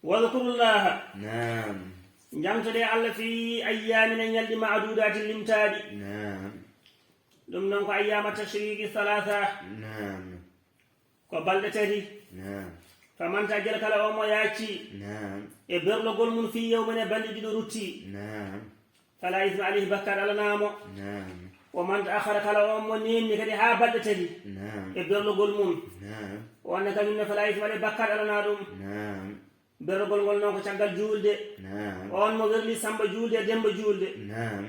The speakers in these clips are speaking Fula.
واذكروا الله نعم جمتدي الله في أيام يلي معدودات لمتادي نعم لم ننكو أيام التشريق الثلاثة نعم وبلدتي نعم فمن تجل كلا أمو ياتي نعم إبرلو قول من في يوم بلد روتي نعم فلا إثم عليه بكر على نامو نعم ومن تأخر كلا أمو نيم نكدي ها بلدتي نعم إبرلو قول من نعم وأنك من فلا إثم عليه بكر على نادم نعم برلو قول نوكو تشغل جولد نعم وأن مغرلي سامب جولد دمب جولد نعم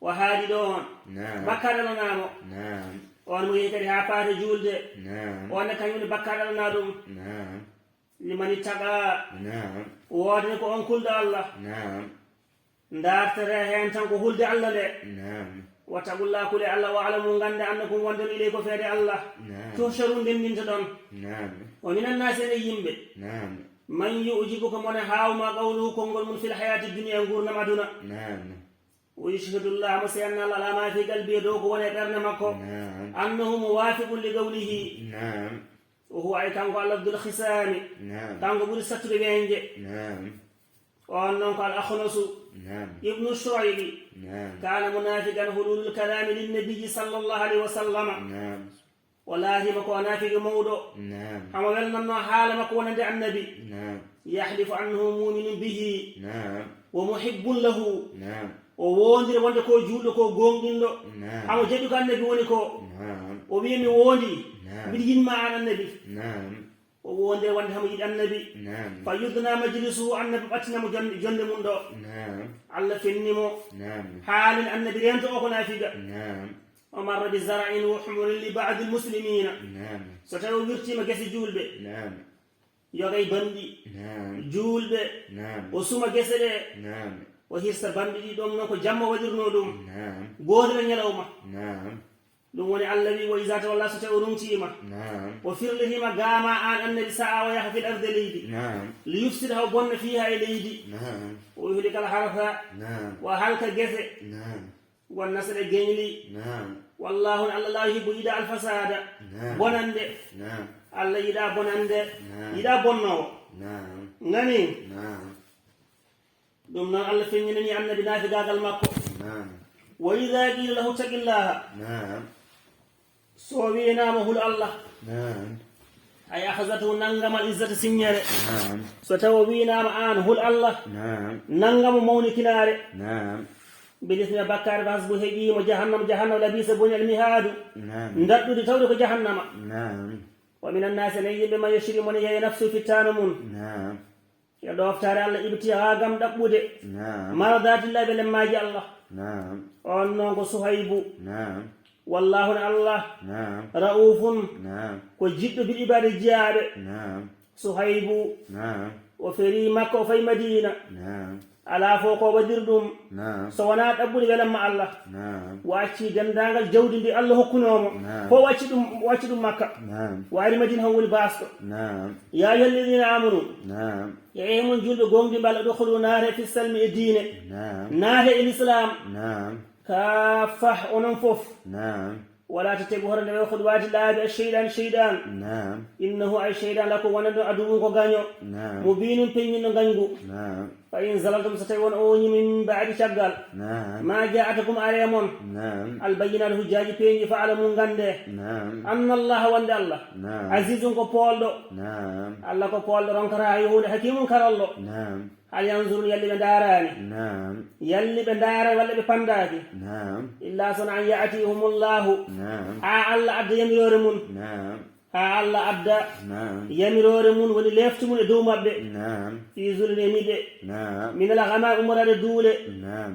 وهادي دون نعم بكر على نامو نعم وأن مغرلي ها فات جولد نعم وأنك من بكر على نادم نعم liman ittaqa نعم woodani ko on kulde allah نعم dartere hen tan ko hulde allah nde نعم wattaqulla kule allah wa alamu gande annakum wondon iley ko feede allah نعم tuhsharu ndendinta ɗon نعم o minan nasi ene yimɓe نعم man yujibu ko mone hawma qawluhu konngol mum fil hayati dunia gurnam aduna نعم ويشهد الله مسيان الله على ما في قلبه دوك وني ɓerde makko نعم أنه موافق لقوله نعم وهو أي كان قال عبد الخسام نعم كان قبول ستر بينجي نعم وأنه قال أخنس نعم ابن الشعيبي نعم كان منافقا هلول الكلام للنبي صلى الله عليه وسلم نعم والله مكو نافق مودو نعم أما ولنا حال مكو ندع النبي نعم يحلف عنه مؤمن به نعم ومحب له نعم ووندر وند كو جولو كو غونغيندو نعم أما جدو كان النبي وني كو نعم وبيمي ووندي نعم بيجين ما على النبي نعم ووندر وند هم يد النبي نعم فيدنا مجلسه النبي باتنا جند مندو نعم الله فينيمو نعم حال النبي ينتو أكو نافقا نعم ومر بزرع وحمر لبعض المسلمين نعم ستاو ويرتي ما كسي جولبه نعم يوغي بندي نعم جولبه نعم وسوما كسده نعم وهيرسا بندي دوم نكو جامو وديرنو دوم نعم غودو نيلawma نعم dum woni allawi wa izata walla so taw rumtima نعم وفرلهما غاما an annabi sa'a wa yahfi al-ardh leydi نعم liyufsidahu bonna fiha e leydi نعم ويهلك الحرث نعم وهلك gese نعم والنسل geñli نعم والله الله لا يحب يدا الفساد نعم bonande نعم Allah yida bonande نعم yida bonnowo نعم nani نعم dum non Allah feññinani annabi naafigagal makko نعم wa idha qila lahu taqillaha نعم so wiinama hul Allah نعم ay akhazatu nangama izzati signere نعم so taw wiinama an hul Allah نعم nangamu mawnikinare نعم bilismi bakkar basbu heƴimo jahannam jahannam labisa bonyal mihadu نعم daddude tawde ko jahannama نعم wa minan nasi ne yimɓe man yashri mon yeya nafsu fittano mun نعم yo ɗoftare Allah ibtiha gam ɗaɓɓude نعم maradatillahi ɓe lemmaji Allah نعم on noon ko suhaybu نعم wallahu ne Allah نعم raufun نعم ko jiɗɗo bil ibade jiyaɓe نعم suhaybu نعم o feri makka o fayi madina نعم ala fo ko wadir ɗum نعم so wona ɗaɓɓude welamma Allah نعم wacci dendagal jawdi ndi Allah hokkunomo نعم ko wacci ɗum makka نعم o ari madina han woni basko نعم ya ayyuhalladina amanu نعم yeemon julɓe gonɗi mballa ɗoholu naate fi salmi e diine نعم naate e l'islam نعم kafah onon fof نعم wala to tegu hoto nde ɓe hoɗo waati laabi cheyɗan نعم innahu ay cheyɗan la ko wonande aduwum ko gaño نعم mo binum peññinno gañgu نعم fa in zalaltum so tawi won o woñimi min baadi caggal نعم ma jaatakum are mon نعم albayinat hujjaji peeñi fa alamu gande نعم anna allaha wonde allah نعم azizum ko poolɗo نعم allah ko poolɗo ronkata ha yahude hakimum karallo نعم hal yanzurun yalli ɓe ndaarani نعم yalli ɓe ndaara walla ɓe pandaki نعم illa sono an yatihumullahu نعم ha allah adda yamirore mun نعم ha allah adda نعم yamirore mun woni leftu mun e dow maɓɓe نعم fi zulnemiɓe نعم minala hama umorade duule نعم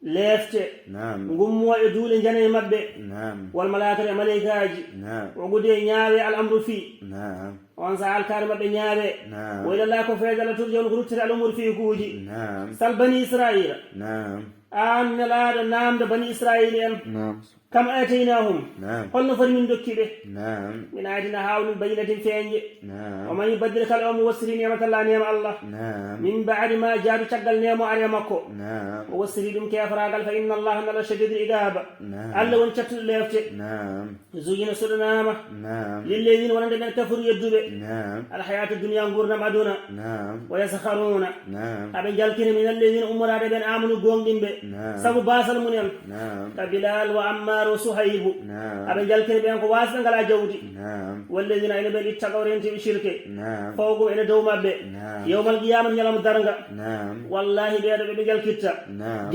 lefte نعم gummo e duule jane e maɓɓe نعم wal malaikata e malaikaji نعم wogude ñaawe al amru fi نعم on sa alkare maɓɓe ñaawe نعم woylala ko feedala turji on ko ruttete al umru fi kuuji نعم sal bani israila نعم an nelaɗo namde bani israili en نعم kam ataynahum نعم holno foti min dokkiɓe نعم min aydina hawlum bayinatin feeñje نعم ومن يبدل كلامه وسري نعمة الله نعم الله نعم من بعد ما جاء تشغل نعمة على مكو نعم وسري دم كيف راغل فإن الله نلا شديد العقاب نعم الله وانشت ليفت نعم زين سرنامة نعم للذين ولن كفروا يدوب نعم الحياة الدنيا غورنا مدونا نعم ويسخرون نعم أبن جالكين من الذين أمرا بين آمنوا قوم به نعم سبو باسل منين نعم كبلال وعمار وصهيب نعم أبن جالكين بين قواسنا على جودي نعم والذين إلى بين اتقوا في الشرك نعم فوقوا إلى دوما به نعم يوم القيامة يلام درنغا نعم والله بيد بيجال كيتا نعم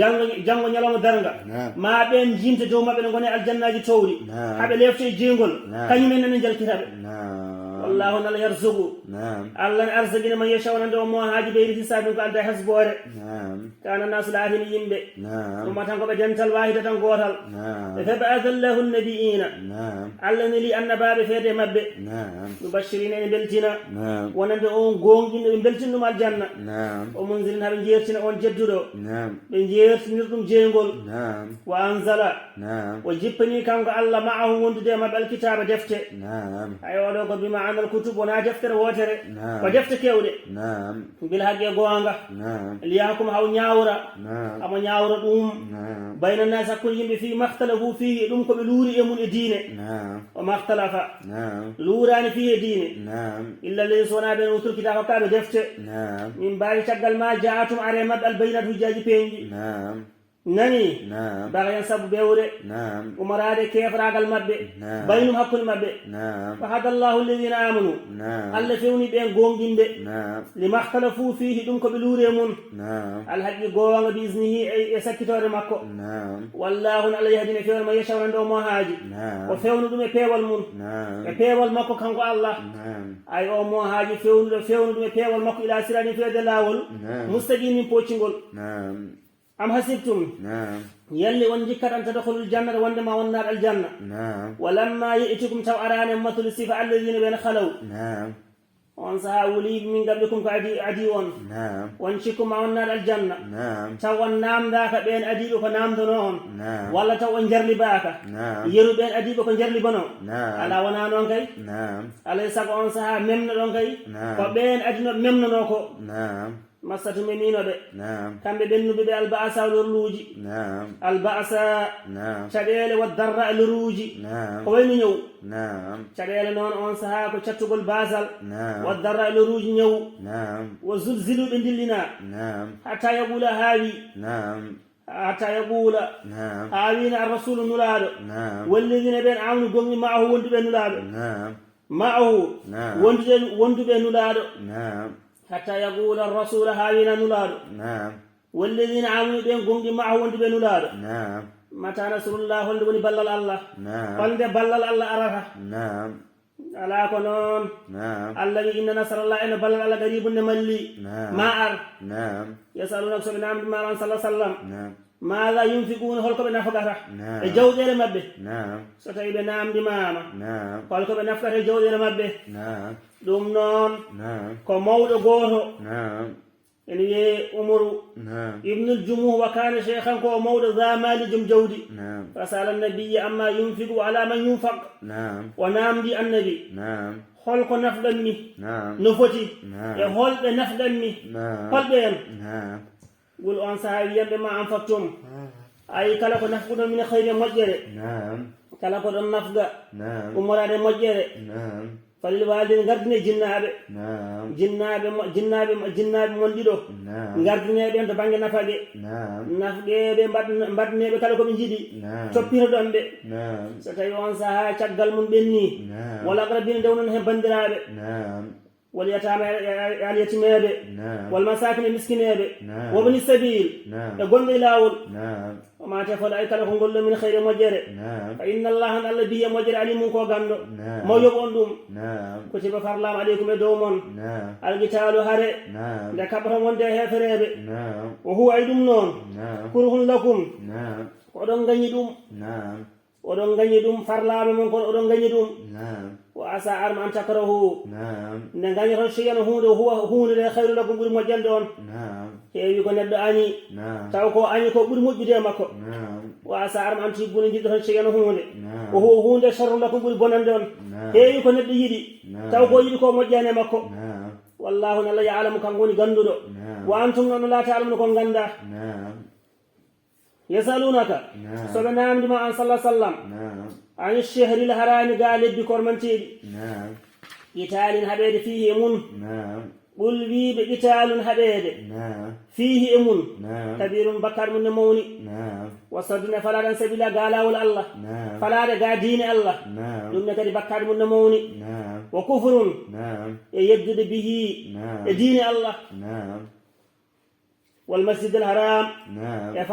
جانغ يلام درنغا نعم ما بين جيمت دوما بين غني الجنة توري نعم حبل ليفتي جينغول نعم كاني من نجال كتاب نعم والله نلا يرزقه نعم الله أرزقنا من يشاء ونندو مو هاجي بيري حساب قال ده حسبوره نعم كان الناس لا يهين يمبي نعم ثم تنكو بجنتل واحدة تنقوتل نعم فبعث الله النبيين نعم علن لي أن باب فيدي مبي نعم مبشرين بلتنا نعم ونندو غونجين بلتنا مع الجنة نعم ومنزلين هذا جيرتنا on jeddudo نعم ɓe jeertinirɗum jeygol نعم wa anzala نعم o jippani kanko allah ma'ahu wondude maɓe alkitaba defte نعم ay oɗo ko bima anal kutub wona deftere wotere نعم ko defte kewɗe نعم bil haqqe goonga نعم liyakum haw ñawra نعم amo ñawra ɗum نعم bayna nas hakkude yimɓe fi mahtalafu fihi ɗum koɓe luuri e mum e diine نعم o mahtalafa نعم luurani fihi e diine نعم illa leydi so wona ɓen utul kitaba hokkaɓe defte نعم min mbawi caggal ma jaatum are maɓɓe albayinat hujjaji peeñɗi نعم nani نعم bagayen sabu bewre نعم umarade kefragal mabɓe نعم baynum hakkude mabɓe نعم fahadallahu alladina amanu نعم allah fewni ɓen gonɗinɓe نعم limahtalafu fihi ɗum koɓe luuri e mum نعم alhaqqi goonga bisnihi e sakkitore makko نعم wallahu n allah yahdina fewna ma yashawna ndo mo haaji نعم o fewnu ɗum e peewal mum نعم e peewal makko kanko allah نعم ay o mo haaji fewnuɗo fewnu ɗum e peewal makko ila sirani fewde laawol نعم mustaqimin poccingol نعم am hasibtum نعم يلي ونجكت أن تدخلوا الجنة وندما والنار الجنة نعم ولما يأتكم تو أران مثل الصفة الذين بين خلوا نعم وانسها ولي من قبلكم كعديون نعم وانشكم مع النار الجنة نعم تو النام ذاك بين أديبك نام دونهم نعم ولا تو انجر لباك نعم يرو بين أديبك انجر لبنو نعم على ونانون كي نعم على يساق وانسها ممن دون كي نعم فبين أدنو ممن نوكو نعم masatu me mino ɓe نعم kamɓe ɓennuɓe ɓe albasa lorluuji نعم albasa نعم caɗele wa darra e loruuji نعم ko wayno ñawu نعم caɗele noon on sahaa ko cattugol basal نعم wa darra e loruuji ñawu نعم wa zulziluɓe dillina نعم hatta yaqula haawi نعم hatta yaqula نعم haawina arrasulu nulaaɗo نعم walladina ɓen amnu gonmi maahu wonduɓe nulaaɗo نعم maahu نعم wonduɓe nulaaɗo نعم hatta yaqula arrasulu haawina nulaaɗo نعم والذين عملوا بين قوم معه وند بين ولاد نعم متى نصر الله وند بني بلل الله نعم وند بلل الله أرها نعم على كنون نعم الذي إن نصر الله إن بلل الله قريب ملي نعم ما أر نعم يسألونك سبحانه ما صلى الله عليه وسلم نعم ماذا ينفقون هلكم بنفقة نعم الجود إلى مبه نعم ستعيب نام دماما نعم هلكم بنفقة الجود إلى مبه نعم دوم نون نعم كمود غورو نعم يعني عمر نعم ابن الجموع وكان شيخا كمود ذا مال جودي نعم فسأل النبي أما ينفق على من ينفق نعم ونام دي النبي نعم خلق نفدني نعم نفتي نعم خلق نفدني نعم خلق نعم قل أن صحابيا بما أنفقتم أي كلا نفقنا من خير مجرى نعم كلا نفقا نعم أمرا مجرى نعم فالوالدين غردني جنابه نعم جنابه مونديدو نعم غردني بي أنت بانجي نفقه نعم نفقه بي مبادني بي كلا من جدي نعم تبير دمبه نعم ستاي وان صحا تشغل من بني نعم ولا قربين دونن هم بندرابه نعم واليتامى اليتيمة نعم والمساكين المسكينة نعم وابن السبيل نعم يقول لاول نعم وما تفعل أي كلام قل من خير مجرى نعم فإن الله أن الله بيه مجرى عليم كو غاندو نعم ما يقولون نعم كتب فرلام عليكم دومون نعم القتال هري نعم لكبر وندى هفريب نعم وهو عيدم نون نعم كره لكم نعم ودون غنيدوم نعم ودون غنيدوم فرلام من كون ودون غنيدوم نعم وعسى أرم أن تكرهوا نعم نغني شيئا هو خير لكم بر مجل دون نعم heewi ko neɗɗo añi نعم taw ko añi ko ɓuri moƴƴude e makko نعم wa asa arma an tibbuni jiɗɗo tan cegeno hunde نعم o hunde sharru lakum ɓuri bonande on نعم heewi ko neɗɗo yiɗi نعم taw ko yiɗi ko moƴƴani e makko نعم wallahu nalla yalamu kanko woni ganduɗo نعم wa antum noon la ta'lamuna kon ganda نعم yasalunaka نعم soɓe namdima an sallah sallam نعم an chehril harami ga lebbi kormanteɗi نعم قتال هبيد فيه أمون نعم قل بي بقتال هبيد نعم فيه أمون نعم كبير بكر من موني نعم وصدنا فلا سبيل قال الله نعم فلا دين الله نعم دم كدي بكر من موني نعم وكفر نعم يجد به نعم دين الله نعم والمسجد الحرام نعم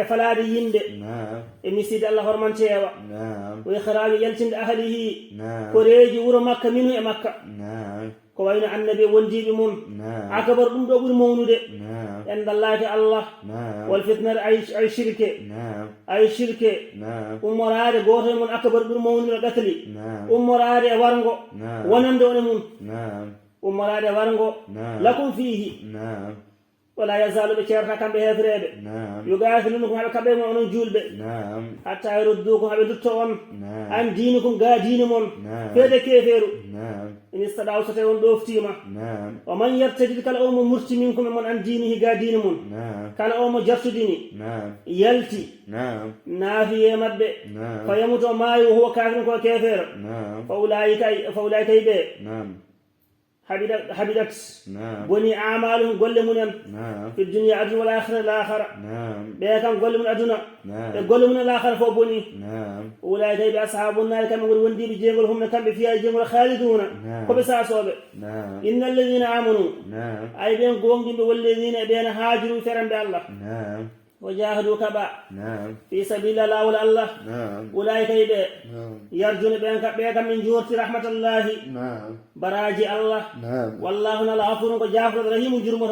فلا يند نعم مسجد الله هرمان تيوا نعم وإخراج يلتند أهله نعم كوريجي ورو مكة منه مكة نعم كوين النبي ونجيب من نعم أكبر دم دوغل مولود نعم عند الله الله نعم والفتنة أي شركة نعم أي شركة نعم أمراد غوث من أكبر دم مولود قتلي نعم أمراد وارنغو نعم ونندون من نعم أمراد وارنغو نعم لكم فيه نعم ولا يزال بشيرها كم بهذريب نعم يقاتلونكم على كبير من جولب نعم حتى يردوكم على دتون نعم عن دينكم غا دينمون نعم فده كيفيرو نعم إن استدعوا ستيون دوفتيما نعم ومن يرتد كالأوم مرتي منكم من عن دينه غا دينمون نعم كالأوم جرس ديني نعم يلتي نعم نافي مبه نعم فيموت ما وهو كافر وكافر نعم فأولئك يبه نعم حبدت نعم بني أعمالهم قل منهم نعم في الدنيا أجر والآخرة نعم بيكم قل من أدنى نعم قل من الآخرة فوبني نعم أولئك يبقى أصحاب النار كما يقول وندي بجيغلهم كم فيها جيغل خالدون نعم. كبسا صوبه نعم إن الذين آمنوا نعم أي بين قوم والذين بين هاجروا فرن بالله نعم وجاهدوا كبا نعم في سبيل الله ولا الله نعم أولئك يبقى نعم يرجون بينك من جورة رحمة الله نعم براجي الله نعم والله الغفور وجافر رحيم جرم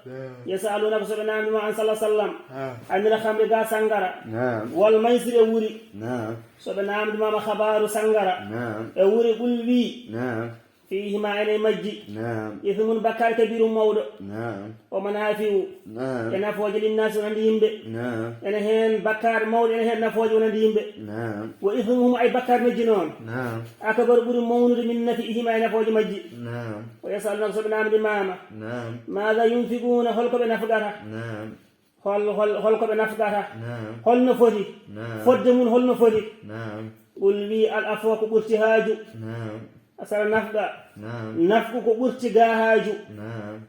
نعم يسألونك سبحانه عن صلى الله عليه وسلم نعم عن الخمر غا سانغارا نعم والميسر وري نعم سبحانه ما خبار سانغارا نعم وري قل بي نعم فيهما إلى مجي نعم إثم بكار كبير مولد نعم ومنافع نعم أنا فوج للناس وننديم به نعم أنا هين بكار مولد أنا هين نفوج وننديم به نعم وإثمهم أي بكار مجنون نعم أكبر بر مولد من نفئهما أنا فوج مجي نعم ويسألونك سبحانه بماما نعم ماذا ينفقون هلك بنفقها نعم هلك بنفقها نعم هل نفدي نعم فدمون هل نفدي نعم قل لي الأفوق برتهاج نعم أسأل نفقا نعم نفقك برتهاج نعم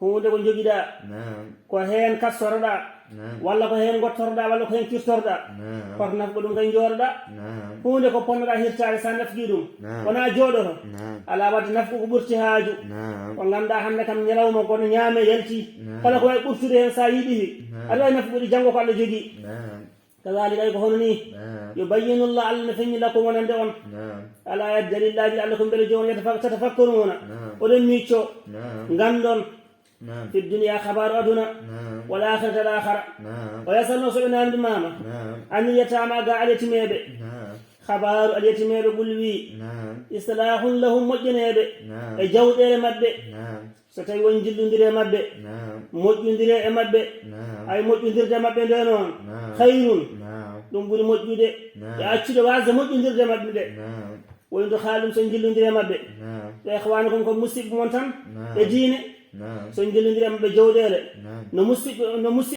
hunde ko jogiɗa نعم ko heen kastorɗa نعم walla ko heen gottorɗa walla ko heen kirtorɗa نعم koto nafgo ɗum kay jooɗoɗa نعم hunde ko ponnoɗa hirtade sa nafgi ɗum نعم wona jooɗoto نعم ala wadde nafgo ko ɓurti haaju نعم ko ganduɗa hande kam ñalawma kono ñaame yalti نعم. kala ko wawi ɓurtude heen sa yiɗihi نعم. aɗa wawi nafgoɗi janggo ko Allah jogii نعم kadalika ay ko hono ni نعم yubayyinullah Allah ne feññi lakum wonande on نعم ala yaddalillaji Allah ko beele joni tatafakkaruna نعم oɗon micco نعم gandon نعم في الدنيا خبر أدنى نعم والآخرة الآخرة نعم ويسألنا سبحانه بماما نعم أن اليتامى قاع اليتيميب نعم خبر اليتيميب قلبي نعم إصلاح لهم مجنيب نعم جود مبه نعم ستاي وانجل ندير مبه نعم مجندير مبه نعم أي مجندير مبه دونون نعم خير نعم دم بوري مجندير نعم يا أشيد واز مجندير مبه نعم ويندو خالم سنجل ندير مبه نعم يا إخوانكم كم مسيب مونتان نعم يجيني نعم سنجل ندير مبه جودير نعم نمسيب